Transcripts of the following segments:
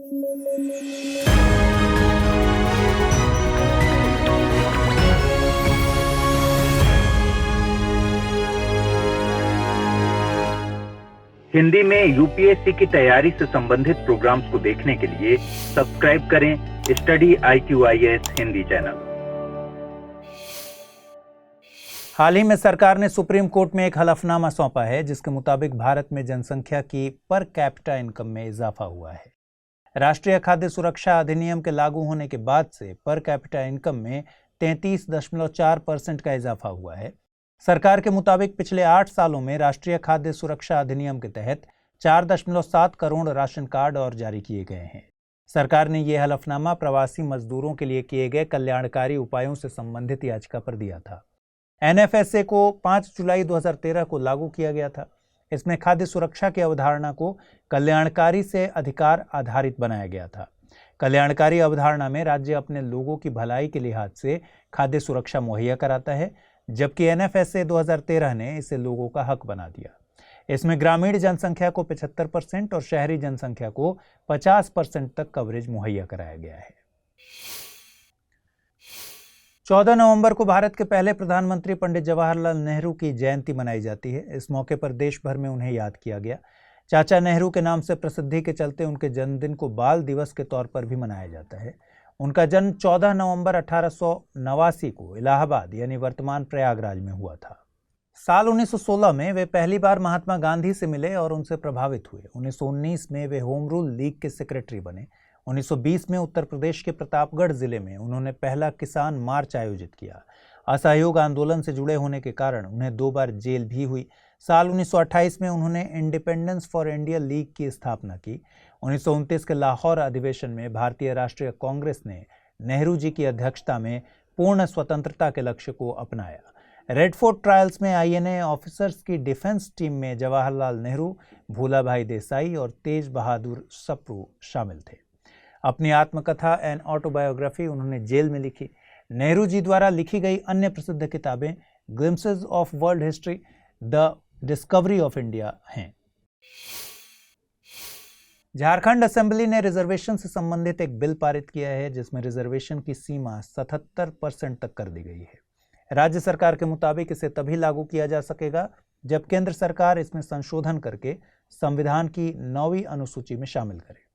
हिंदी में यूपीएससी की तैयारी से संबंधित प्रोग्राम्स को देखने के लिए सब्सक्राइब करें स्टडी IQIS हिंदी चैनल। हाल ही में सरकार ने सुप्रीम कोर्ट में एक हलफनामा सौंपा है, जिसके मुताबिक भारत में जनसंख्या की पर कैपिटा इनकम में इजाफा हुआ है। राष्ट्रीय खाद्य सुरक्षा अधिनियम के लागू होने के बाद से पर कैपिटा इनकम में 33.4% का इजाफा हुआ है। सरकार के मुताबिक पिछले 8 सालों में राष्ट्रीय खाद्य सुरक्षा अधिनियम के तहत 4.7 करोड़ राशन कार्ड और जारी किए गए हैं। सरकार ने यह हलफनामा प्रवासी मजदूरों के लिए किए गए कल्याणकारी उपायों से संबंधित याचिका पर दिया था। NFSA को 5 जुलाई 2013 को लागू किया गया था। इसमें खाद्य सुरक्षा की अवधारणा को कल्याणकारी से अधिकार आधारित बनाया गया था। कल्याणकारी अवधारणा में राज्य अपने लोगों की भलाई के लिहाज से खाद्य सुरक्षा मुहैया कराता है, जबकि NFSA 2013 ने इसे लोगों का हक बना दिया। इसमें ग्रामीण जनसंख्या को 75% और शहरी जनसंख्या को 50% तक कवरेज मुहैया कराया गया है। 14 नवंबर को भारत के पहले प्रधानमंत्री पंडित जवाहरलाल नेहरू की जयंती मनाई जाती है। इस मौके पर देश भर में उन्हें याद किया गया। चाचा नेहरू के नाम से प्रसिद्धि के चलते उनके जन्मदिन को बाल दिवस के तौर पर भी मनाया जाता है। उनका जन्म 14 नवंबर 1889 को इलाहाबाद यानी वर्तमान प्रयागराज में हुआ था। साल 1916 में वे पहली बार महात्मा गांधी से मिले और उनसे प्रभावित हुए। 1919 में वे होम रूल लीग के सेक्रेटरी बने। 1920 में उत्तर प्रदेश के प्रतापगढ़ जिले में उन्होंने पहला किसान मार्च आयोजित किया। असहयोग आंदोलन से जुड़े होने के कारण उन्हें 2 बार जेल भी हुई। साल 1928 में उन्होंने इंडिपेंडेंस फॉर इंडिया लीग की स्थापना की। 1929 के लाहौर अधिवेशन में भारतीय राष्ट्रीय कांग्रेस ने नेहरू जी की अध्यक्षता में पूर्ण स्वतंत्रता के लक्ष्य को अपनाया। रेड फोर्ट ट्रायल्स में INA ऑफिसर्स की डिफेंस टीम में जवाहरलाल नेहरू, भूलाभाई देसाई और तेज बहादुर सप्रू शामिल थे। अपनी आत्मकथा एंड ऑटोबायोग्राफी उन्होंने जेल में लिखी। नेहरू जी द्वारा लिखी गई अन्य प्रसिद्ध किताबें glimpses of world history, the discovery of India हैं। झारखंड असेंबली ने रिजर्वेशन से संबंधित एक बिल पारित किया है, जिसमें रिजर्वेशन की सीमा 77% तक कर दी गई है। राज्य सरकार के मुताबिक इसे तभी लागू किया जा सकेगा जब केंद्र सरकार इसमें संशोधन करके संविधान की 9वीं अनुसूची में शामिल करे।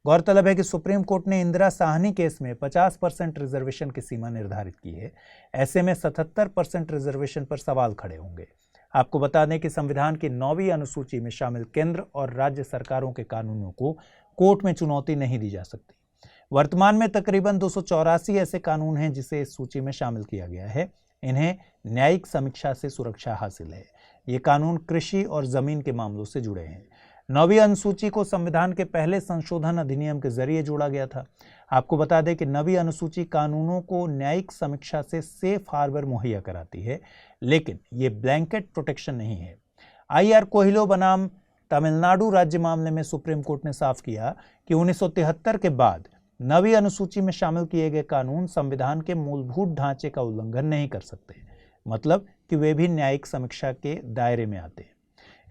गौरतलब है कि सुप्रीम कोर्ट ने इंदिरा साहनी केस में 50% रिजर्वेशन की सीमा निर्धारित की है। ऐसे में 77% रिजर्वेशन पर सवाल खड़े होंगे। आपको बता दें कि संविधान की 9वीं अनुसूची में शामिल केंद्र और राज्य सरकारों के कानूनों को कोर्ट में चुनौती नहीं दी जा सकती। वर्तमान में तकरीबन 284 ऐसे कानून हैं जिसे इस सूची में शामिल किया गया है। इन्हें न्यायिक समीक्षा से सुरक्षा हासिल है। ये कानून कृषि और जमीन के मामलों से जुड़े हैं। 9वीं अनुसूची को संविधान के पहले संशोधन अधिनियम के जरिए जोड़ा गया था। आपको बता दें कि 9वीं अनुसूची कानूनों को न्यायिक समीक्षा से सेफ हार्बर मुहैया कराती है, लेकिन ये ब्लैंकेट प्रोटेक्शन नहीं है। IR कोहिलो बनाम तमिलनाडु राज्य मामले में सुप्रीम कोर्ट ने साफ किया कि 1973 के बाद 9वीं अनुसूची में शामिल किए गए कानून संविधान के मूलभूत ढांचे का उल्लंघन नहीं कर सकते, मतलब कि वे भी न्यायिक समीक्षा के दायरे में आते हैं।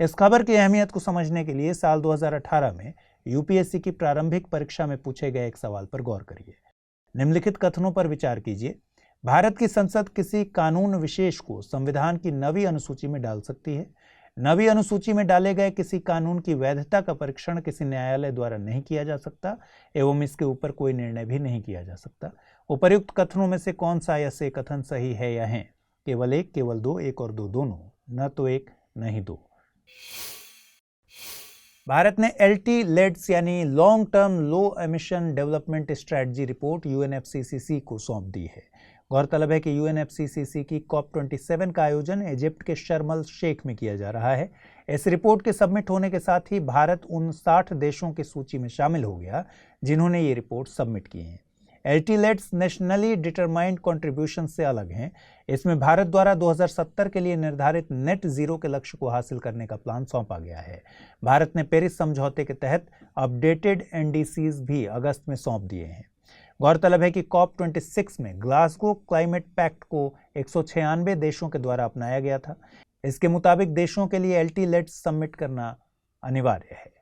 इस खबर की अहमियत को समझने के लिए साल 2018 में UPSC की प्रारंभिक परीक्षा में पूछे गए एक सवाल पर गौर करिए। निम्नलिखित कथनों पर विचार कीजिए। भारत की संसद किसी कानून विशेष को संविधान की 9वीं अनुसूची में डाल सकती है। 9वीं अनुसूची में डाले गए किसी कानून की वैधता का परीक्षण किसी न्यायालय द्वारा नहीं किया जा सकता एवं इसके ऊपर कोई निर्णय भी नहीं किया जा सकता। उपर्युक्त कथनों में से कौन सा या से कथन सही है या है? केवल एक, केवल दो, एक और दो, दोनों, न तो एक न ही दो। भारत ने LT-LEDS यानी लॉन्ग टर्म लो emission development strategy report UNFCCC को सौंप दी है। गौरतलब है कि UNFCCC की COP27 का आयोजन इजिप्ट के शर्म अल शेख में किया जा रहा है। इस रिपोर्ट के सबमिट होने के साथ ही भारत उन 60 देशों की सूची में शामिल हो गया जिन्होंने ये रिपोर्ट सबमिट की है। LT-LEDS नेशनली डिटरमाइंड कंट्रीब्यूशन से अलग हैं। इसमें भारत द्वारा 2070 के लिए निर्धारित नेट जीरो के लक्ष्य को हासिल करने का प्लान सौंपा गया है। भारत ने पेरिस समझौते के तहत अपडेटेड NDCs भी अगस्त में सौंप दिए हैं। गौरतलब है कि COP26 में ग्लासगो क्लाइमेट पैक्ट को 196 देशों के द्वारा अपनाया गया था। इसके मुताबिक देशों के लिए LT-LEDS सबमिट करना अनिवार्य है।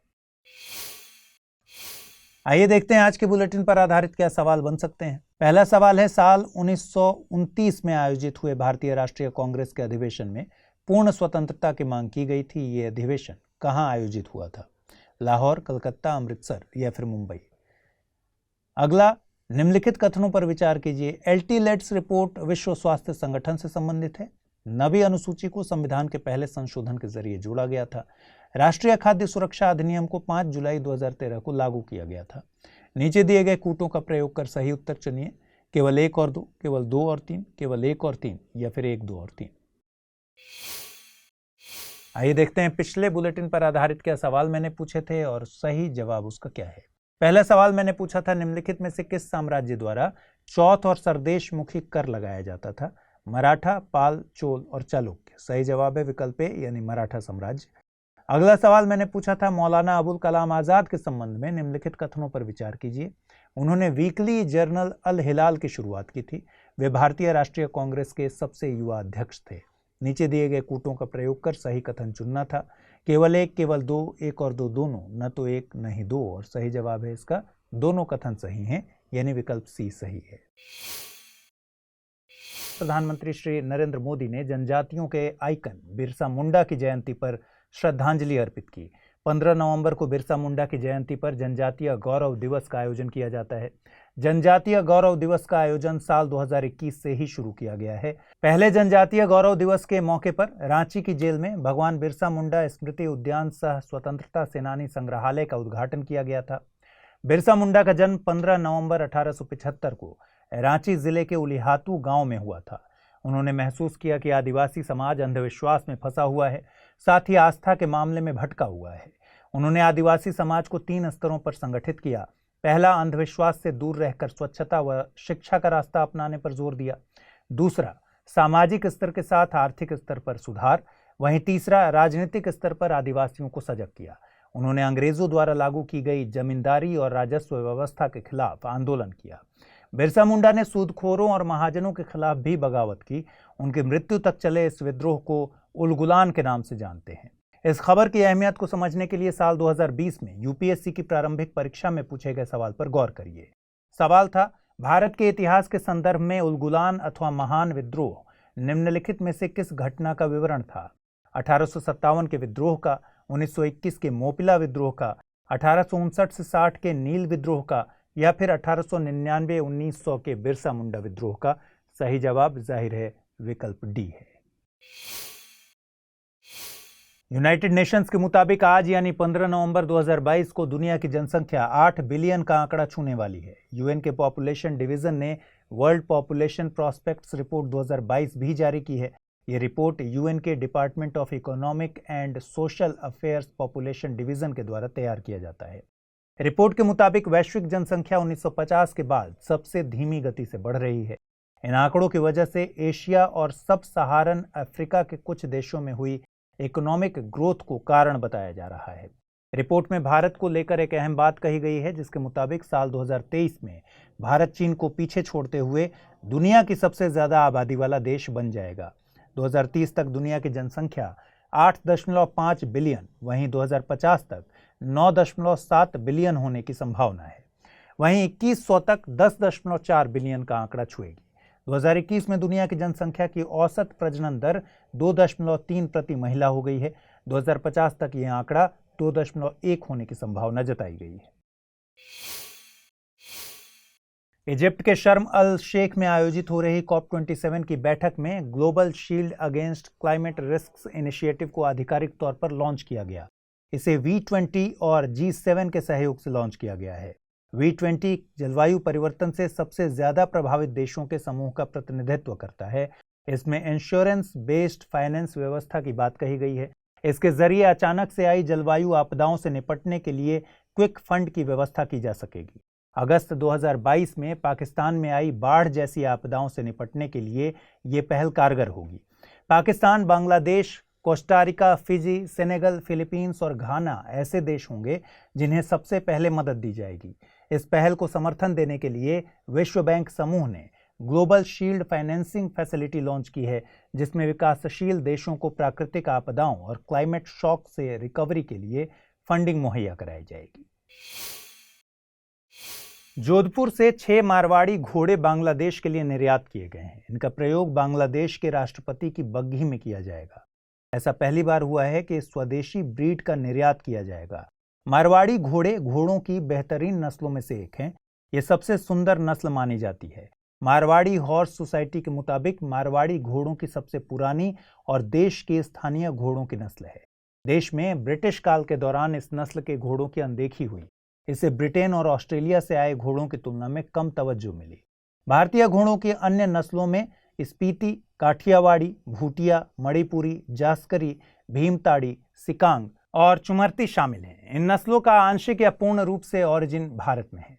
आइए देखते हैं आज के बुलेटिन पर आधारित क्या सवाल बन सकते हैं। पहला सवाल है, साल 1929 में आयोजित हुए भारतीय राष्ट्रीय कांग्रेस के अधिवेशन में पूर्ण स्वतंत्रता की मांग की गई थी। ये अधिवेशन कहां आयोजित हुआ था? लाहौर, कलकत्ता, अमृतसर या फिर मुंबई? अगला, निम्नलिखित कथनों पर विचार कीजिए। एल्टीलेट्स रिपोर्ट विश्व स्वास्थ्य संगठन से संबंधित है। नवी अनुसूची को संविधान के पहले संशोधन के जरिए जोड़ा गया था। राष्ट्रीय खाद्य सुरक्षा अधिनियम को 5 जुलाई 2013 को लागू किया गया था। नीचे दिए गए कूटों का प्रयोग कर सही उत्तर चुनिए। केवल 1 और 2, केवल 2 और 3, केवल 1 और 3 या फिर 1, 2 और 3। आइए देखते हैं पिछले बुलेटिन पर आधारित क्या सवाल मैंने पूछे थे और सही जवाब उसका क्या है। पहला सवाल मैंने पूछा था, निम्नलिखित में से किस साम्राज्य द्वारा चौथ और सरदेशमुखी कर लगाया जाता था? मराठा, पाल, चोल और चालुक्य। सही जवाब है विकल्प ए यानी मराठा साम्राज्य। अगला सवाल मैंने पूछा था, मौलाना अबुल कलाम आजाद के संबंध में निम्नलिखित कथनों पर विचार कीजिए। उन्होंने वीकली जर्नल अल हिलाल की शुरुआत की थी। वे भारतीय राष्ट्रीय कांग्रेस के सबसे युवा अध्यक्ष थे। नीचे दिए गए कूटों का प्रयोग कर सही कथन चुनना था। केवल 1, केवल 2, 1 और 2 दोनों, न तो 1 न ही 2। और सही जवाब है इसका दोनों कथन सही हैं, यानी विकल्प सी सही है। प्रधानमंत्री श्री नरेंद्र मोदी ने जनजातियों के आइकन बिरसा मुंडा की जयंती पर श्रद्धांजलि अर्पित की। 15 नवंबर को बिरसा मुंडा की जयंती पर जनजातीय गौरव दिवस का आयोजन किया जाता है। जनजातीय गौरव दिवस का आयोजन साल 2021 से ही शुरू किया गया है। पहले जनजातीय गौरव दिवस के मौके पर रांची की जेल में भगवान बिरसा मुंडा स्मृति उद्यान सह स्वतंत्रता सेनानी संग्रहालय का उद्घाटन किया गया था। बिरसा मुंडा का जन्म 15 नवंबर 1875 को रांची जिले के उलिहातू गांव में हुआ था। उन्होंने महसूस किया कि आदिवासी समाज अंधविश्वास में फंसा हुआ है, साथ ही आस्था के मामले में भटका हुआ है। उन्होंने आदिवासी समाज को 3 स्तरों पर संगठित किया। पहला, अंधविश्वास से दूर रहकर स्वच्छता व शिक्षा का रास्ता अपनाने पर जोर दिया। दूसरा, सामाजिक स्तर के साथ आर्थिक स्तर पर सुधार। वहीं तीसरा, राजनीतिक स्तर पर आदिवासियों को सजग किया। उन्होंने अंग्रेजों द्वारा लागू की गई जमींदारी और राजस्व व्यवस्था के खिलाफ आंदोलन किया। बिरसा मुंडा ने सूदखोरों और महाजनों के खिलाफ भी बगावत की। उनकी मृत्यु तक चले इस विद्रोह को उलगुलान के नाम से जानते हैं। इस खबर की अहमियत को समझने के लिए साल 2020 में यूपीएससी की प्रारंभिक परीक्षा में पूछे गए सवाल पर गौर करिए। सवाल था, भारत के इतिहास के संदर्भ में उलगुलान अथवा महान विद्रोह निम्नलिखित में से किस घटना का विवरण था? 1857 के विद्रोह का, 1921 के मोपिला विद्रोह का, 1859 से 60 के नील विद्रोह का या फिर 1899-1900 के बिरसा मुंडा विद्रोह का? सही जवाब जाहिर है विकल्प डी है। यूनाइटेड नेशंस के मुताबिक आज यानी 15 नवंबर 2022 को दुनिया की जनसंख्या 8 बिलियन का आंकड़ा छूने वाली है। यूएन के पॉपुलेशन डिवीजन ने वर्ल्ड पॉपुलेशन प्रॉस्पेक्ट्स रिपोर्ट 2022 भी जारी की है। यह रिपोर्ट यूएन के department of economic and social affairs population division के द्वारा तैयार किया जाता है। रिपोर्ट के मुताबिक वैश्विक जनसंख्या 1950 के बाद सबसे धीमी गति से बढ़ रही है। इन आंकड़ों की वजह से एशिया और सब सहारन अफ्रीका के कुछ देशों में हुई इकोनॉमिक ग्रोथ को कारण बताया जा रहा है। रिपोर्ट में भारत को लेकर एक अहम बात कही गई है, जिसके मुताबिक साल 2023 में भारत चीन को पीछे छोड़ते हुए दुनिया की सबसे ज्यादा आबादी वाला देश बन जाएगा। 2030 तक दुनिया की जनसंख्या 8.5 बिलियन, वहीं 2050 तक 9.7 बिलियन होने की संभावना है। वहीं 2100 तक 10.4 बिलियन का आंकड़ा छुएगी। 2021 में दुनिया की जनसंख्या की औसत प्रजनन दर 2.3 प्रति महिला हो गई है। 2050 तक यह आंकड़ा 2.1 होने की संभावना जताई गई है। इजिप्ट के शर्म अल शेख में आयोजित हो रही COP27 की बैठक में global shield against climate risks initiative को आधिकारिक तौर पर लॉन्च किया गया। इसे V20 और G7 के सहयोग से लॉन्च किया गया है। V20 जलवायु परिवर्तन से सबसे ज्यादा प्रभावित देशों के समूह का प्रतिनिधित्व करता है। इसमें इंश्योरेंस बेस्ड फाइनेंस व्यवस्था की बात कही गई है। इसके जरिए अचानक से आई जलवायु आपदाओं से निपटने के लिए क्विक फंड की व्यवस्था की जा सकेगी। अगस्त 2022 में पाकिस्तान में आई बाढ़ जैसी आपदाओं से निपटने के लिए ये पहल कारगर होगी। Pakistan, Bangladesh, Costa Rica, Fiji, Senegal, Philippines और घाना ऐसे देश होंगे जिन्हें सबसे पहले मदद दी जाएगी। इस पहल को समर्थन देने के लिए विश्व बैंक समूह ने global shield financing facility launch की है, जिसमें विकासशील देशों को प्राकृतिक आपदाओं और क्लाइमेट शॉक से रिकवरी के लिए फंडिंग मुहैया कराई जाएगी। जोधपुर से 6 मारवाड़ी घोड़े बांग्लादेश के लिए निर्यात किए गए हैं। इनका प्रयोग बांग्लादेश के राष्ट्रपति की बग्घी में किया जाएगा। ऐसा पहली बार हुआ है कि स्वदेशी ब्रीड का निर्यात किया जाएगा। मारवाड़ी घोड़े घोड़ों की बेहतरीन नस्लों में से एक हैं। ये सबसे सुंदर नस्ल मानी जाती है। मारवाड़ी हॉर्स सोसाइटी के मुताबिक मारवाड़ी घोड़ों की सबसे पुरानी और देश के स्थानीय घोड़ों की नस्ल है। देश में ब्रिटिश काल के दौरान इस नस्ल के घोड़ों की अनदेखी हुई। इसे ब्रिटेन और ऑस्ट्रेलिया से आए घोड़ों की तुलना में कम तवज्जो मिली। भारतीय घोड़ों की अन्य नस्लों में स्पीति, काठियावाड़ी, भूटिया, मणिपुरी, जास्करी, भीमताड़ी, सिकांग और चुमरती शामिल हैं। इन नस्लों का आंशिक या पूर्ण रूप से ऑरिजिन भारत में है।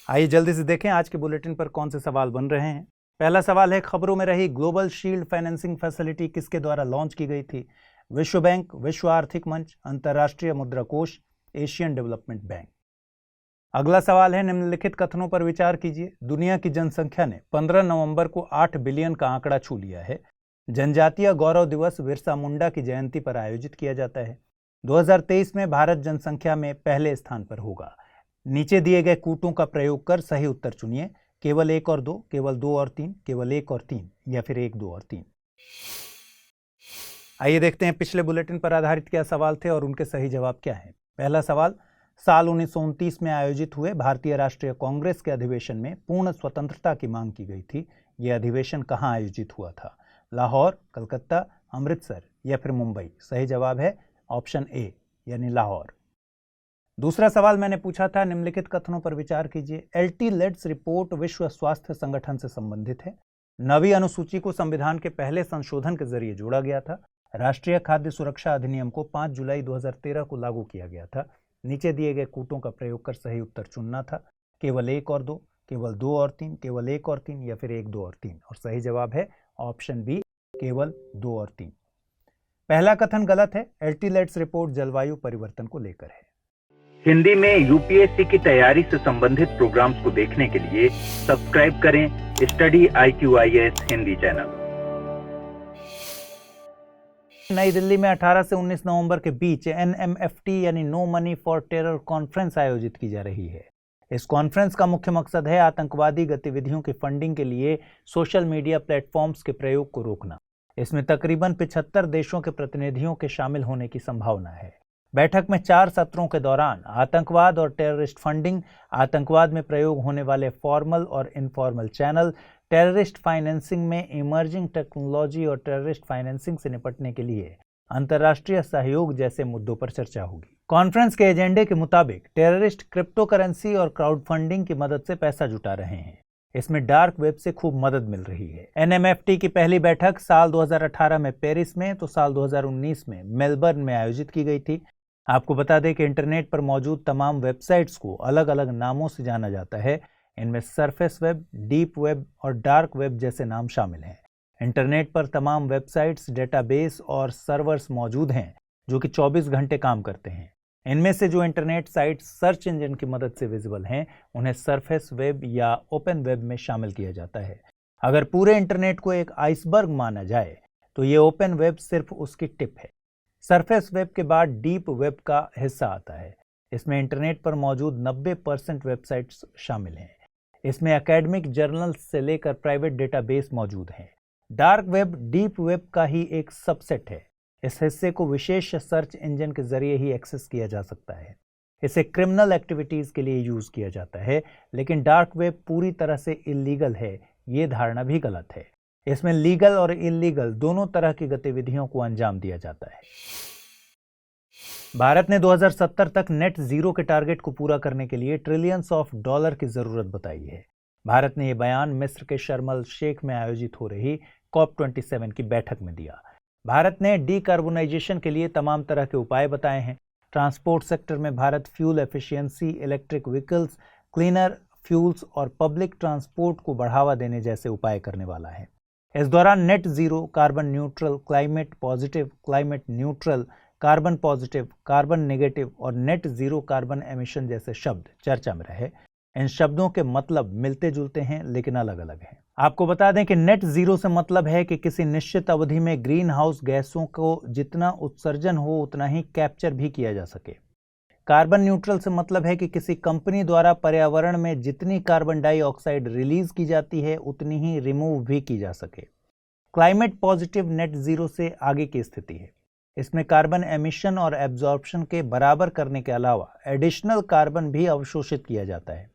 आइए जल्दी से देखें आज के बुलेटिन पर कौन से सवाल बन रहे हैं। पहला सवाल है, खबरों में रही ग्लोबल शील्ड फाइनेंसिंग फैसिलिटी किसके द्वारा लॉन्च की गई थी? विश्व बैंक, विश्व आर्थिक मंच, अंतर्राष्ट्रीय मुद्रा कोष, एशियन डेवलपमेंट बैंक। अगला सवाल है, निम्नलिखित कथनों पर विचार कीजिए। दुनिया की जनसंख्या ने 15 नवंबर को 8 बिलियन का आंकड़ा छू लिया है। जनजातीय गौरव दिवस बिरसा मुंडा की जयंती पर आयोजित किया जाता है। 2023 में भारत जनसंख्या में पहले स्थान पर होगा। नीचे दिए गए कूटों का प्रयोग कर सही उत्तर चुनिए। केवल 1 और 2, केवल 2 और 3, केवल 1 और 3 या फिर 1, 2 और 3। आइए देखते हैं पिछले बुलेटिन पर आधारित क्या सवाल थे और उनके सही जवाब क्या हैं। पहला सवाल, साल 1929 में आयोजित हुए भारतीय राष्ट्रीय कांग्रेस के अधिवेशन में पूर्ण स्वतंत्रता की मांग की गई थी। यह अधिवेशन कहां आयोजित हुआ था? लाहौर, कलकत्ता, अमृतसर या फिर मुंबई? सही जवाब है ऑप्शन ए यानी लाहौर। दूसरा सवाल मैंने पूछा था, निम्नलिखित कथनों पर विचार कीजिए। एल्टी-लेड्स रिपोर्ट विश्व स्वास्थ्य संगठन से संबंधित है। 9वीं अनुसूची को संविधान के पहले संशोधन के जरिए जोड़ा गया था। राष्ट्रीय खाद्य सुरक्षा अधिनियम को 5 जुलाई 2013 को लागू किया गया था। नीचे दिए गए कूटों का प्रयोग कर सही उत्तर चुनना था। केवल 1 और 2, केवल 2 और 3, केवल 1 और 3 या फिर 1, 2 और 3। और सही जवाब है ऑप्शन बी, केवल 2 और 3। पहला कथन गलत है। एल्टी-लेड्स रिपोर्ट जलवायु परिवर्तन को लेकर है। हिंदी में यूपीएससी की तैयारी से संबंधित प्रोग्राम्स को देखने के लिए सब्सक्राइब करें स्टडी IQIS हिंदी चैनल। नई दिल्ली में 18 से 19 नवंबर के बीच NMFT यानी no money for terror conference आयोजित की जा रही है। इस कॉन्फ्रेंस का मुख्य मकसद है आतंकवादी गतिविधियों की फंडिंग के लिए सोशल मीडिया प्लेटफॉर्म्स के प्रयोग को रोकना। इसमें तकरीबन 75 देशों के प्रतिनिधियों के शामिल होने की संभावना है। बैठक में 4 सत्रों के दौरान आतंकवाद और टेररिस्ट फंडिंग, आतंकवाद में प्रयोग होने वाले फॉर्मल और इनफॉर्मल चैनल, टेररिस्ट फाइनेंसिंग में इमर्जिंग टेक्नोलॉजी और टेररिस्ट फाइनेंसिंग से निपटने के लिए अंतर्राष्ट्रीय सहयोग जैसे मुद्दों पर चर्चा होगी। कॉन्फ्रेंस के एजेंडे के मुताबिक टेररिस्ट क्रिप्टो करेंसी और क्राउड फंडिंग की मदद से पैसा जुटा रहे हैं। इसमें डार्क वेब से खूब मदद मिल रही है। NMFT की पहली बैठक साल 2018 में पेरिस में तो साल 2019 में मेलबर्न में आयोजित की गई थी। आपको बता दें कि इंटरनेट पर मौजूद तमाम वेबसाइट्स को अलग अलग नामों से जाना जाता है। इनमें सरफेस वेब, डीप वेब और डार्क वेब जैसे नाम शामिल हैं। इंटरनेट पर तमाम वेबसाइट्स, डेटाबेस और सर्वर्स मौजूद हैं जो कि 24 घंटे काम करते हैं। इनमें से जो इंटरनेट साइट्स सर्च इंजन की मदद से विजिबल हैं, उन्हें सरफेस वेब या ओपन वेब में शामिल किया जाता है। अगर पूरे इंटरनेट को एक आइसबर्ग माना जाए तो ये ओपन वेब सिर्फ उसकी टिप है। सरफेस वेब के बाद डीप वेब का हिस्सा आता है। इसमें इंटरनेट पर मौजूद 90% वेबसाइट्स शामिल हैं। इसमें एकेडमिक जर्नल्स से लेकर प्राइवेट डेटाबेस मौजूद हैं। डार्क वेब डीप वेब का ही एक सबसेट है। इस हिस्से को विशेष सर्च इंजन के जरिए ही एक्सेस किया जा सकता है। इसे क्रिमिनल एक्टिविटीज के लिए यूज किया जाता है, लेकिन डार्क वेब पूरी तरह से इलीगल है, ये धारणा भी गलत है। इसमें लीगल और इलीगल दोनों तरह की गतिविधियों को अंजाम दिया जाता है। भारत ने 2070 तक नेट जीरो के टारगेट को पूरा करने के लिए ट्रिलियंस ऑफ डॉलर की जरूरत बताई है। भारत ने यह बयान मिस्र के शर्म अल शेख में आयोजित हो रही COP27 की बैठक में दिया। भारत ने डीकार्बोनाइजेशन के लिए तमाम तरह के उपाय बताए हैं। ट्रांसपोर्ट सेक्टर में Bharat fuel efficiency, electric vehicles, cleaner fuels और पब्लिक ट्रांसपोर्ट को बढ़ावा देने जैसे उपाय करने वाला है। इस दौरान net zero, carbon neutral, climate positive, climate neutral, carbon positive, carbon negative और नेट जीरो कार्बन एमिशन जैसे शब्द चर्चा में रहे। इन शब्दों के मतलब मिलते जुलते हैं लेकिन अलग अलग हैं। आपको बता दें कि नेट जीरो से मतलब है कि किसी निश्चित अवधि में ग्रीन हाउस गैसों को जितना उत्सर्जन हो उतना ही कैप्चर भी किया जा सके। कार्बन न्यूट्रल से मतलब है कि किसी कंपनी द्वारा पर्यावरण में जितनी कार्बन डाइऑक्साइड रिलीज की जाती है उतनी ही रिमूव भी की जा सके। क्लाइमेट पॉजिटिव नेट जीरो से आगे की स्थिति है। इसमें कार्बन एमिशन और एब्जॉर्प्शन के बराबर करने के अलावा एडिशनल कार्बन भी अवशोषित किया जाता है।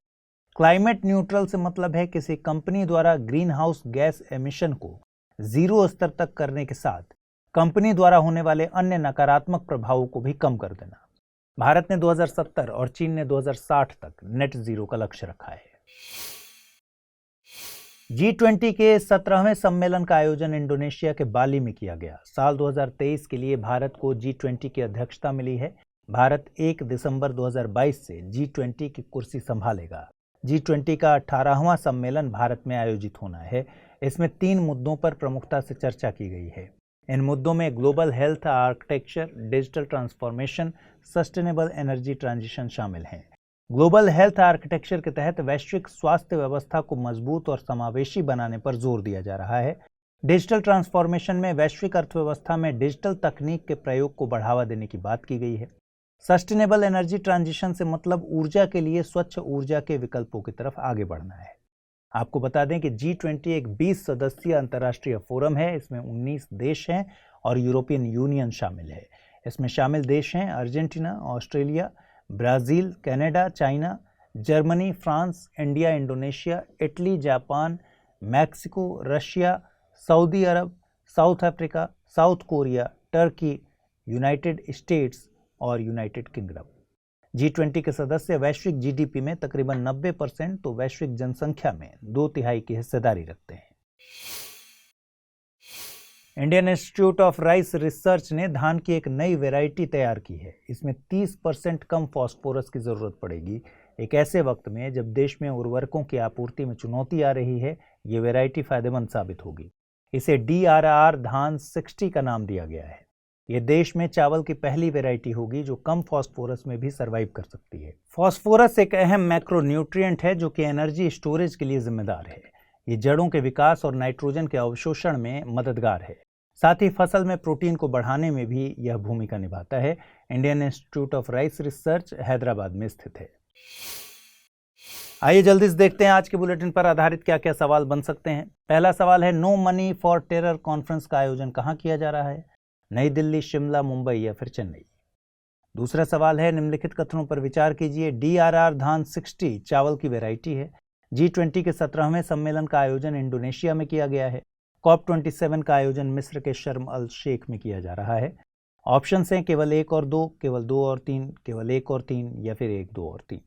क्लाइमेट न्यूट्रल से मतलब है किसी कंपनी द्वारा ग्रीन हाउस गैस एमिशन को जीरो स्तर तक करने के साथ कंपनी द्वारा होने वाले अन्य नकारात्मक प्रभावों को भी कम कर देना। भारत ने 2070 और चीन ने 2060 तक नेट जीरो का लक्ष्य रखा है। G20 के 17वें सम्मेलन का आयोजन इंडोनेशिया के बाली में किया गया। साल 2023 के लिए भारत को G20 की अध्यक्षता मिली है। भारत 1 दिसंबर 2022 से G20 की कुर्सी संभालेगा। G20 का 18वां सम्मेलन भारत में आयोजित होना है। इसमें 3 मुद्दों पर प्रमुखता से चर्चा की गई है। इन मुद्दों में global health architecture, digital transformation, sustainable energy transition शामिल हैं। ग्लोबल हेल्थ आर्किटेक्चर के तहत वैश्विक स्वास्थ्य व्यवस्था को मजबूत और समावेशी बनाने पर जोर दिया जा रहा है। डिजिटल ट्रांसफॉर्मेशन में वैश्विक अर्थव्यवस्था में डिजिटल तकनीक के प्रयोग को बढ़ावा देने की बात की गई है। सस्टेनेबल एनर्जी ट्रांजिशन से मतलब ऊर्जा के लिए स्वच्छ ऊर्जा के विकल्पों की तरफ आगे बढ़ना है। आपको बता दें कि G20 एक 20 सदस्यीय अंतर्राष्ट्रीय फोरम है। इसमें 19 देश हैं और यूरोपियन यूनियन शामिल है। इसमें शामिल देश हैं Argentina, Australia, Brazil, Canada, China, Germany, France, India, Indonesia, Italy, Japan, Mexico, Russia, Saudi Arabia, South Africa, South Korea, Turkey, United States और यूनाइटेड किंगडम। G20 के सदस्य वैश्विक जीडीपी में तकरीबन 90% तो वैश्विक जनसंख्या में 2/3 की हिस्सेदारी रखते हैं। Indian institute of rice research ने धान की एक नई वैरायटी तैयार की है। इसमें 30% कम फास्फोरस की जरूरत पड़ेगी। एक ऐसे वक्त में जब देश में उर्वरकों की आपूर्ति में चुनौती आ रही है, ये वैरायटी फायदेमंद साबित होगी। इसे DRR धान 60 का नाम दिया गया है। ये देश में चावल की पहली वैरायटी होगी जो कम फास्फोरस में भी सर्वाइव कर सकती है। फास्फोरस एक अहम मैक्रोन्यूट्रिएंट है जो कि एनर्जी स्टोरेज के लिए जिम्मेदार है। ये जड़ों के विकास और नाइट्रोजन के अवशोषण में मददगार है। साथ ही फसल में प्रोटीन को बढ़ाने में भी यह भूमिका निभाता है। Indian institute of rice research Hyderabad में स्थित है। आइए जल्दी से देखते हैं आज के बुलेटिन पर आधारित क्या क्या सवाल बन सकते हैं। पहला सवाल है, no money for terror conference का आयोजन कहाँ किया जा रहा है? नई दिल्ली, शिमला, मुंबई या फिर चेन्नई? दूसरा सवाल है, निम्नलिखित कथनों पर विचार कीजिए। DRR धान 60 चावल की वैरायटी है। G20 के 17वें सम्मेलन का आयोजन इंडोनेशिया में किया गया है। COP27 का आयोजन मिस्र के शर्म अल शेख में किया जा रहा है। ऑप्शन हैं केवल 1 और 2, केवल 2 और 3, केवल 1 और 3 या फिर 1, 2 और 3।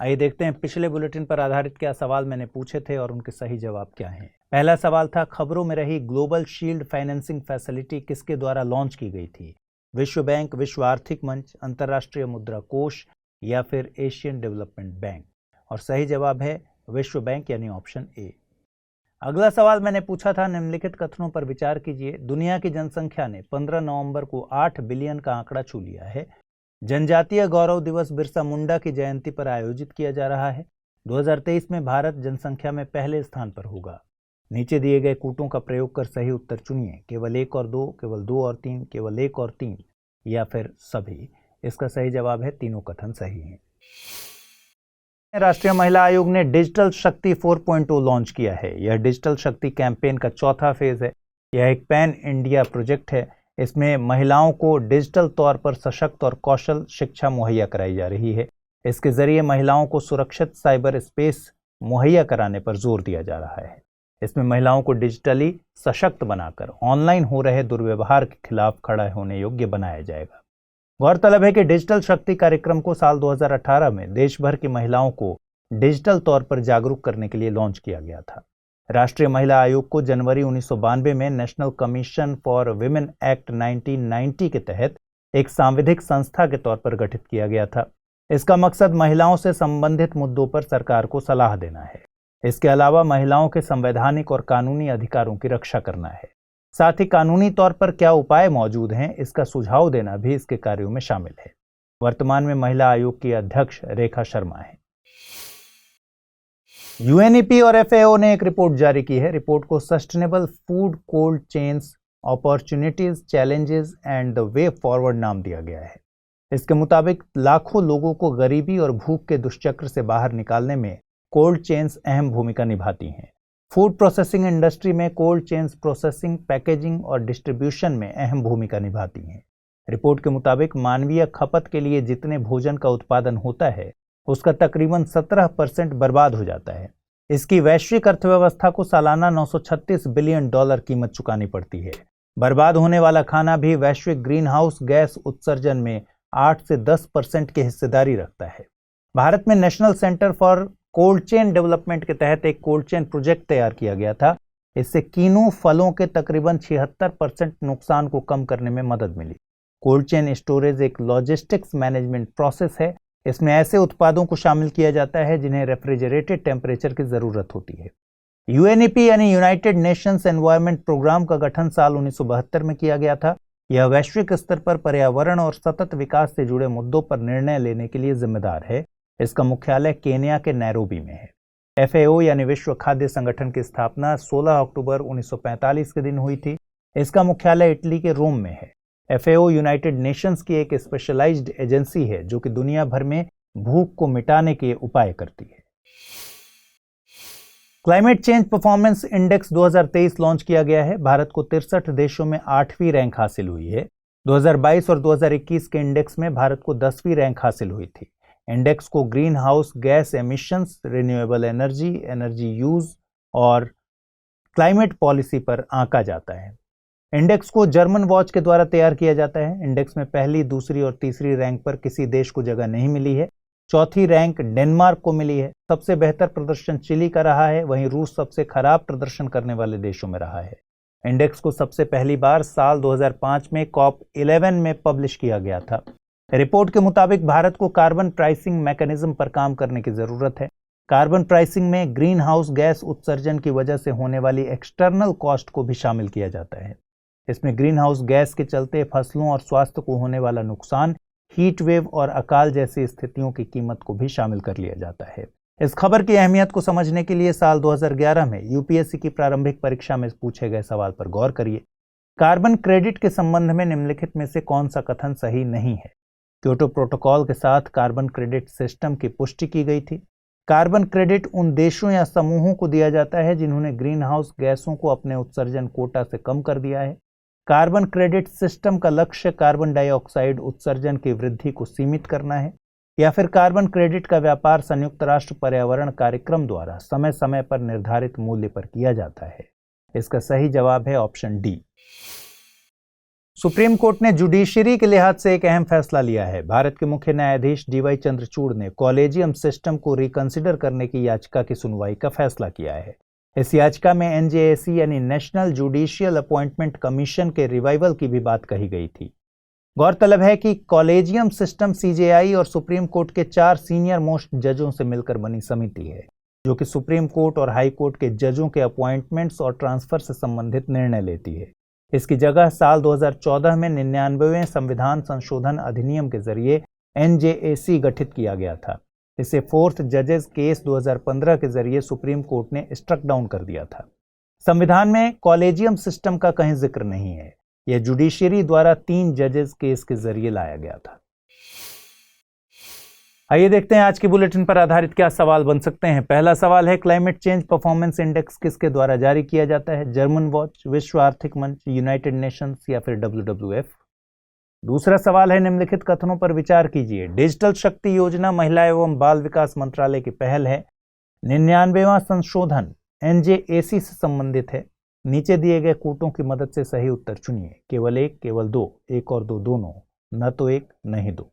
आइए देखते हैं पिछले बुलेटिन पर आधारित क्या सवाल मैंने पूछे थे और उनके सही जवाब क्या हैं। पहला सवाल था, खबरों में रही ग्लोबल शील्ड फाइनेंसिंग फैसिलिटी किसके द्वारा लॉन्च की गई थी? विश्व बैंक, विश्व आर्थिक मंच, अंतर्राष्ट्रीय मुद्रा कोष या फिर एशियन डेवलपमेंट बैंक? और सही जवाब है विश्व बैंक यानी ऑप्शन ए। अगला सवाल मैंने पूछा था, निम्नलिखित कथनों पर विचार कीजिए। दुनिया की जनसंख्या ने 15 नवंबर को 8 बिलियन का आंकड़ा छू लिया है। जनजातीय गौरव दिवस बिरसा मुंडा की जयंती पर आयोजित किया जा रहा है। 2023 में भारत जनसंख्या में पहले स्थान पर होगा। नीचे दिए गए कूटों का प्रयोग कर सही उत्तर चुनिए। केवल 1 और 2, केवल 2 और 3, केवल 1 और 3 या फिर सभी। इसका सही जवाब है तीनों कथन सही हैं। राष्ट्रीय महिला आयोग ने डिजिटल शक्ति 4.0 लॉन्च किया है। यह डिजिटल शक्ति कैंपेन का चौथा फेज है। यह एक पैन इंडिया प्रोजेक्ट है। इसमें महिलाओं को डिजिटल तौर पर सशक्त और कौशल शिक्षा मुहैया कराई जा रही है। इसके जरिए महिलाओं को सुरक्षित साइबर स्पेस मुहैया कराने पर जोर दिया जा रहा है। इसमें महिलाओं को डिजिटली सशक्त बनाकर ऑनलाइन हो रहे दुर्व्यवहार के खिलाफ खड़ा होने योग्य बनाया जाएगा। गौरतलब है कि डिजिटल शक्ति कार्यक्रम को साल 2018 में देश भर की महिलाओं को डिजिटल तौर पर जागरूक करने के लिए लॉन्च किया गया था। राष्ट्रीय महिला आयोग को जनवरी 1992 में national commission for women act 1990 के तहत एक सांविधिक संस्था के तौर पर गठित किया गया था। इसका मकसद महिलाओं से संबंधित मुद्दों पर सरकार को सलाह देना है। इसके अलावा महिलाओं के संवैधानिक और कानूनी अधिकारों की रक्षा करना है। साथ ही कानूनी तौर पर क्या उपाय मौजूद हैं, इसका सुझाव देना भी इसके कार्यों में शामिल है। वर्तमान में महिला आयोग की अध्यक्ष रेखा शर्मा है। UNEP और FAO ने एक रिपोर्ट जारी की है। रिपोर्ट को sustainable food cold chains opportunities, challenges and the way forward नाम दिया गया है। इसके मुताबिक लाखों लोगों को गरीबी और भूख के दुष्चक्र से बाहर निकालने में कोल्ड चेन्स अहम भूमिका निभाती हैं। फूड प्रोसेसिंग इंडस्ट्री में कोल्ड चेन्स प्रोसेसिंग, पैकेजिंग और डिस्ट्रीब्यूशन में अहम भूमिका निभाती हैं। रिपोर्ट के मुताबिक मानवीय खपत के लिए जितने भोजन का उत्पादन होता है उसका तकरीबन 17% बर्बाद हो जाता है। इसकी वैश्विक अर्थव्यवस्था को सालाना $936 बिलियन कीमत चुकानी पड़ती है। बर्बाद होने वाला खाना भी वैश्विक ग्रीन हाउस गैस उत्सर्जन में 8 से 10% की हिस्सेदारी रखता है। भारत में national centre for cold chain development के तहत एक कोल्ड चेन प्रोजेक्ट तैयार किया गया था। इससे कीनू फलों के तकरीबन 76% नुकसान को कम करने में मदद मिली। कोल्ड चेन स्टोरेज एक लॉजिस्टिक्स मैनेजमेंट प्रोसेस है। इसमें ऐसे उत्पादों को शामिल किया जाता है जिन्हें रेफ्रिजरेटेड टेम्परेचर की जरूरत होती है। यूएनईपी यानी यूनाइटेड नेशंस एनवायरनमेंट प्रोग्राम का गठन साल 1972 में किया गया था। यह वैश्विक स्तर पर पर्यावरण और सतत विकास से जुड़े मुद्दों पर निर्णय लेने के लिए जिम्मेदार है। इसका मुख्यालय केन्या के नैरोबी में है। FAO यानी विश्व खाद्य संगठन की स्थापना 16 अक्टूबर 1945 के दिन हुई थी। इसका मुख्यालय इटली के रोम में है। FAO यूनाइटेड नेशंस की एक स्पेशलाइज्ड एजेंसी है जो कि दुनिया भर में भूख को मिटाने के उपाय करती है। Climate change performance index 2023 launch किया गया है। भारत को 63 देशों में 8वीं रैंक हासिल हुई है। 2022 और 2021 के इंडेक्स में भारत को 10वीं रैंक हासिल हुई थी। इंडेक्स को green house gas emissions, renewable energy, energy use और क्लाइमेट पॉलिसी पर आंका जाता है। इंडेक्स को जर्मन वॉच के द्वारा तैयार किया जाता है। इंडेक्स में पहली, दूसरी और तीसरी रैंक पर किसी देश को जगह नहीं मिली है। चौथी रैंक डेनमार्क को मिली है। सबसे बेहतर प्रदर्शन चिली का रहा है, वहीं रूस सबसे खराब प्रदर्शन करने वाले देशों में रहा है। इंडेक्स को सबसे पहली बार साल 2005 में COP11 में पब्लिश किया गया था। रिपोर्ट के मुताबिक भारत को कार्बन प्राइसिंग मैकेनिज्म पर काम करने की जरूरत है। कार्बन प्राइसिंग में ग्रीन हाउस गैस उत्सर्जन की वजह से होने वाली एक्सटर्नल कॉस्ट को भी शामिल किया जाता है। इसमें ग्रीन हाउस गैस के चलते फसलों और स्वास्थ्य को होने वाला नुकसान, हीट वेव और अकाल जैसी स्थितियों की कीमत को भी शामिल कर लिया जाता है। इस खबर की अहमियत को समझने के लिए साल 2011 में यूपीएससी की प्रारंभिक परीक्षा में पूछे गए सवाल पर गौर करिए। कार्बन क्रेडिट के संबंध में निम्नलिखित में से कौन सा कथन सही नहीं है? क्योटो प्रोटोकॉल के साथ कार्बन क्रेडिट सिस्टम की पुष्टि की गई थी। कार्बन क्रेडिट उन देशों या समूहों को दिया जाता है जिन्होंने ग्रीन हाउस गैसों को अपने उत्सर्जन कोटा से कम कर दिया है। कार्बन क्रेडिट सिस्टम का लक्ष्य कार्बन डाइऑक्साइड उत्सर्जन की वृद्धि को सीमित करना है, या फिर कार्बन क्रेडिट का व्यापार संयुक्त राष्ट्र पर्यावरण कार्यक्रम द्वारा समय समय पर निर्धारित मूल्य पर किया जाता है। इसका सही जवाब है ऑप्शन डी। सुप्रीम कोर्ट ने जुडिशरी के लिहाज से एक अहम फैसला लिया है। भारत के मुख्य न्यायाधीश DY चंद्रचूड़ ने कॉलेजियम सिस्टम को रिकंसिडर करने की याचिका की सुनवाई का फैसला किया है। इस याचिका में NJAC यानी नेशनल जुडिशियल अपॉइंटमेंट कमीशन के रिवाइवल की भी बात कही गई थी। गौरतलब है कि कॉलेजियम सिस्टम CJI और सुप्रीम कोर्ट के 4 सीनियर मोस्ट जजों से मिलकर बनी समिति है जो कि सुप्रीम कोर्ट और हाई कोर्ट के जजों के अपॉइंटमेंट्स और ट्रांसफर से संबंधित निर्णय लेती है। इसकी जगह साल 2014 में 99वें संविधान संशोधन अधिनियम के जरिए NJAC गठित किया गया था। इसे 4th जजेस केस 2015 के जरिए सुप्रीम कोर्ट ने स्ट्रक डाउन कर दिया था। संविधान में कॉलेजियम सिस्टम का कहीं जिक्र नहीं है। यह जुडिशरी द्वारा 3 जजेस केस के जरिए लाया गया था। आइए देखते हैं आज की बुलेटिन पर आधारित क्या सवाल बन सकते हैं। पहला सवाल है, क्लाइमेट चेंज परफॉर्मेंस इंडेक्स किसके द्वारा जारी किया जाता है? जर्मन वॉच, विश्व आर्थिक मंच, यूनाइटेड नेशंस या फिर WWF? दूसरा सवाल है, निम्नलिखित कथनों पर विचार कीजिए। डिजिटल शक्ति योजना महिला एवं बाल विकास मंत्रालय की पहल है। 99वां संशोधन NJAC से संबंधित है। नीचे दिए गए कूटों की मदद से सही उत्तर चुनिए। केवल एक, केवल दो, एक और दो दोनों, न तो एक नहीं दो।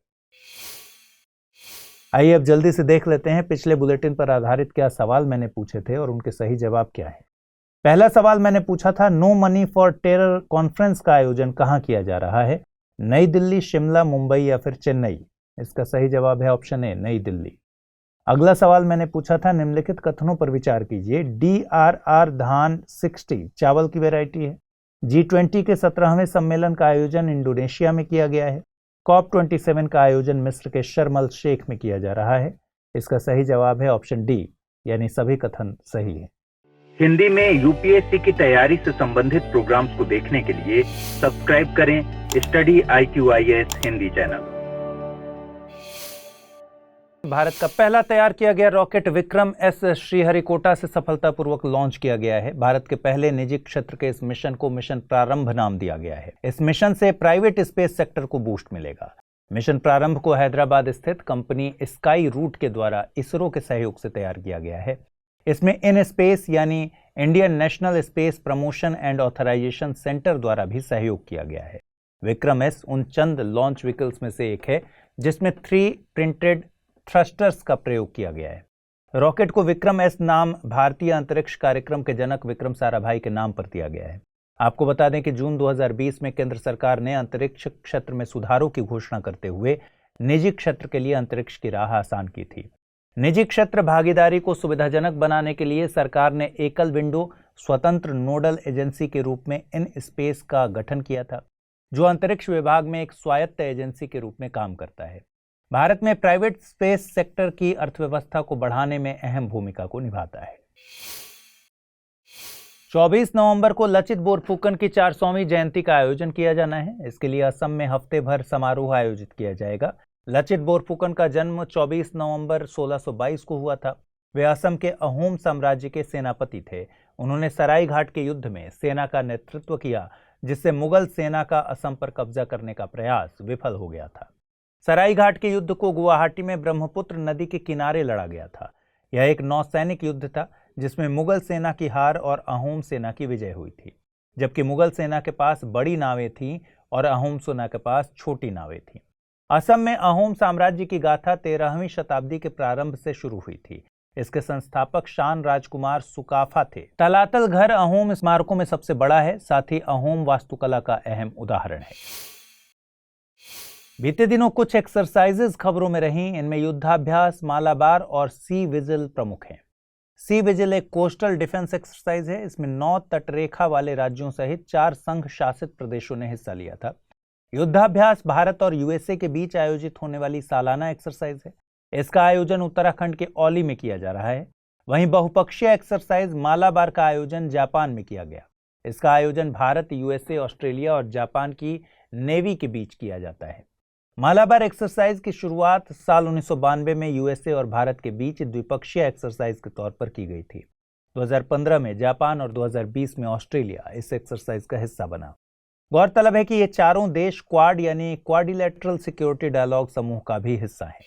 आइए अब जल्दी से देख लेते हैं पिछले बुलेटिन पर आधारित क्या सवाल मैंने पूछे थे और उनके सही जवाब क्या है। पहला सवाल मैंने पूछा था, no money for terror conference का आयोजन कहाँ किया जा रहा है? नई दिल्ली, शिमला, मुंबई या फिर चेन्नई? इसका सही जवाब है ऑप्शन ए, नई दिल्ली। अगला सवाल मैंने पूछा था, निम्नलिखित कथनों पर विचार कीजिए। DRR धान 60 चावल की वैरायटी है। G20 के 17वें सम्मेलन का आयोजन इंडोनेशिया में किया गया है। COP27 का आयोजन मिस्र के शर्म अल शेख में किया जा रहा है। इसका सही जवाब है ऑप्शन डी, यानी सभी कथन सही है। हिंदी में यूपीएससी की तैयारी से संबंधित प्रोग्राम्स को देखने के लिए सब्सक्राइब करें study IQIS Hindi channel. Bharat का पहला तैयार किया गया रॉकेट विक्रम एस श्रीहरिकोटा से सफलतापूर्वक लॉन्च किया गया है। भारत के पहले निजी क्षेत्र के इस मिशन को मिशन प्रारंभ नाम दिया गया है। इस मिशन से प्राइवेट स्पेस सेक्टर को बूस्ट मिलेगा। मिशन प्रारंभ को हैदराबाद स्थित कंपनी स्काई रूट के द्वारा इसरो के सहयोग से तैयार किया गया है। इसमें इन स्पेस यानी Indian national space promotion and authorisation centre द्वारा भी सहयोग किया गया है। विक्रम एस उन चंद लॉन्च व्हीकल्स में से एक है जिसमें 3 प्रिंटेड थ्रस्टर्स का प्रयोग किया गया है। रॉकेट को विक्रम एस नाम भारतीय अंतरिक्ष कार्यक्रम के जनक विक्रम साराभाई के नाम पर दिया गया है। आपको बता दें कि जून 2020 में केंद्र सरकार ने अंतरिक्ष क्षेत्र में सुधारों की घोषणा करते हुए निजी क्षेत्र के लिए अंतरिक्ष की राह आसान की थी। निजी क्षेत्र भागीदारी को सुविधाजनक बनाने के लिए सरकार ने एकल विंडो स्वतंत्र नोडल एजेंसी के रूप में इन स्पेस का गठन किया था, जो अंतरिक्ष विभाग में एक स्वायत्त एजेंसी के रूप में काम करता है। भारत में प्राइवेट स्पेस सेक्टर की अर्थव्यवस्था को बढ़ाने में अहम भूमिका को निभाता है। 24 नवंबर को लचित बोरफुकन की 400वीं जयंती का आयोजन किया जाना है। इसके लिए असम में हफ्ते भर समारोह आयोजित किया जाएगा। लचित बोरफुकन का जन्म 24 नवंबर 1622 को हुआ था। वे असम के अहोम साम्राज्य के सेनापति थे। उन्होंने सराय घाट के युद्ध में सेना का नेतृत्व किया, जिससे मुगल सेना का असम पर कब्जा करने का प्रयास विफल हो गया था। सराय घाट के युद्ध को गुवाहाटी में ब्रह्मपुत्र नदी के किनारे लड़ा गया था। यह एक नौसैनिक युद्ध था जिसमें मुगल सेना की हार और अहोम सेना की विजय हुई थी, जबकि मुगल सेना के पास बड़ी नावें थीं और अहोम सेना के पास छोटी नावें थीं। असम में अहोम साम्राज्य की गाथा 13वीं शताब्दी के प्रारंभ से शुरू हुई थी। इसके संस्थापक शान राजकुमार सुकाफा थे। तलातल घर अहोम स्मारकों में सबसे बड़ा है, साथ ही अहोम वास्तुकला का अहम उदाहरण है। बीते दिनों कुछ एक्सरसाइजेज खबरों में रहीं। इनमें युद्धाभ्यास, मालाबार और सी विजिल प्रमुख हैं। सी विजिल एक कोस्टल डिफेंस एक्सरसाइज है। इसमें 9 तटरेखा वाले राज्यों सहित 4 संघ शासित प्रदेशों ने हिस्सा लिया था। युद्धाभ्यास भारत और यूएसए के बीच आयोजित होने वाली सालाना एक्सरसाइज है। इसका आयोजन उत्तराखंड के औली में किया जा रहा है। वहीं बहुपक्षीय एक्सरसाइज मालाबार का आयोजन जापान में किया गया। इसका आयोजन भारत, यूएसए, ऑस्ट्रेलिया और जापान की नेवी के बीच किया जाता है। मालाबार एक्सरसाइज की शुरुआत साल 1992 में यूएसए और भारत के बीच द्विपक्षीय एक्सरसाइज के तौर पर की गई थी। 2015 में जापान और 2020 में ऑस्ट्रेलिया इस एक्सरसाइज का हिस्सा बना। गौरतलब है कि ये चारों देश क्वाड यानी क्वाड्रिलेटरल सिक्योरिटी डायलॉग समूह का भी हिस्सा है।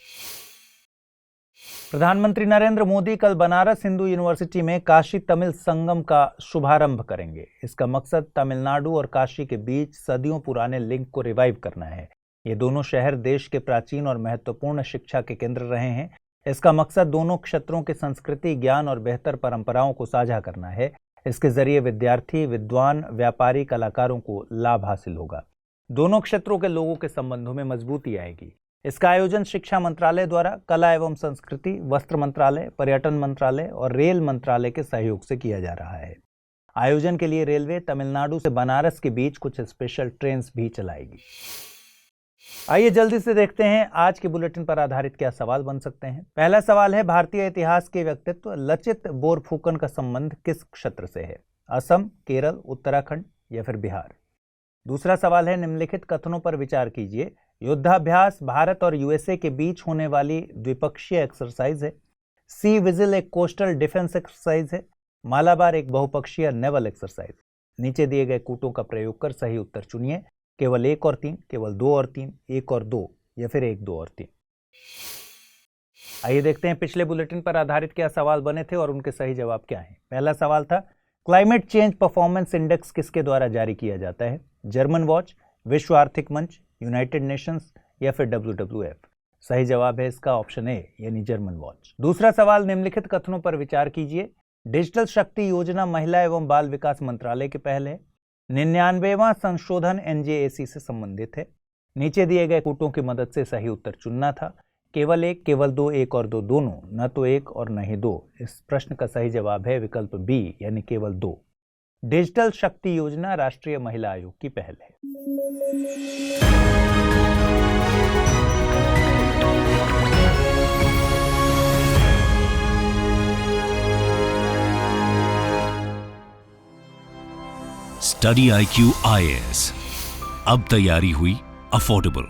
प्रधानमंत्री नरेंद्र मोदी कल बनारस हिंदू यूनिवर्सिटी में काशी तमिल संगम का शुभारंभ करेंगे। इसका मकसद तमिलनाडु और काशी के बीच सदियों पुराने लिंक को रिवाइव करना है। ये दोनों शहर देश के प्राचीन और महत्वपूर्ण शिक्षा के केंद्र रहे हैं। इसका मकसद दोनों क्षेत्रों की संस्कृति, ज्ञान और बेहतर परंपराओं को साझा करना है। इसके जरिए विद्यार्थी, विद्वान, व्यापारी, कलाकारों को लाभ हासिल होगा। दोनों क्षेत्रों के लोगों के संबंधों में मजबूती आएगी। इसका आयोजन शिक्षा मंत्रालय द्वारा कला एवं संस्कृति, वस्त्र मंत्रालय, पर्यटन मंत्रालय और रेल मंत्रालय के सहयोग से किया जा रहा है। आयोजन के लिए रेलवे तमिलनाडु से बनारस के बीच कुछ स्पेशल ट्रेन भी चलाएगी। आइए जल्दी से देखते हैं आज के बुलेटिन पर आधारित क्या सवाल बन सकते हैं। पहला सवाल है, भारतीय इतिहास के व्यक्तित्व लचित बोरफुकन का संबंध किस क्षेत्र से है? असम, केरल, उत्तराखंड या फिर बिहार? दूसरा सवाल है, निम्नलिखित कथनों पर विचार कीजिए। युद्धाभ्यास भारत और यूएसए के बीच होने वाली द्विपक्षीय एक्सरसाइज है। सी विजिल एक कोस्टल डिफेंस एक्सरसाइज है। मालाबार एक बहुपक्षीय नेवल एक्सरसाइज। नीचे दिए गए कूटों का प्रयोग कर सही उत्तर चुनिए। केवल 1 और 3, केवल 2 और 3, 1 और 2 या फिर 1, 2 और 3। आइए देखते हैं पिछले बुलेटिन पर आधारित क्या सवाल बने थे और उनके सही जवाब क्या हैं। पहला सवाल था, क्लाइमेट चेंज परफॉर्मेंस इंडेक्स किसके द्वारा जारी किया जाता है? जर्मन वॉच, विश्व आर्थिक मंच, यूनाइटेड नेशंस या फिर WWF? सही जवाब है इसका ऑप्शन ए यानी जर्मन वॉच। दूसरा सवाल, निम्नलिखित कथनों पर विचार कीजिए। डिजिटल शक्ति योजना महिला एवं बाल विकास मंत्रालय की पहल है। 99वां संशोधन NJAC से संबंधित है। नीचे दिए गए कूटों की मदद से सही उत्तर चुनना था। केवल 1, केवल 2, 1 और 2 दोनों, न तो 1 और न ही 2। इस प्रश्न का सही जवाब है विकल्प बी यानी केवल 2। डिजिटल शक्ति योजना राष्ट्रीय महिला आयोग की पहल है। स्टडी IQ IAS, अब तैयारी हुई अफोर्डेबल।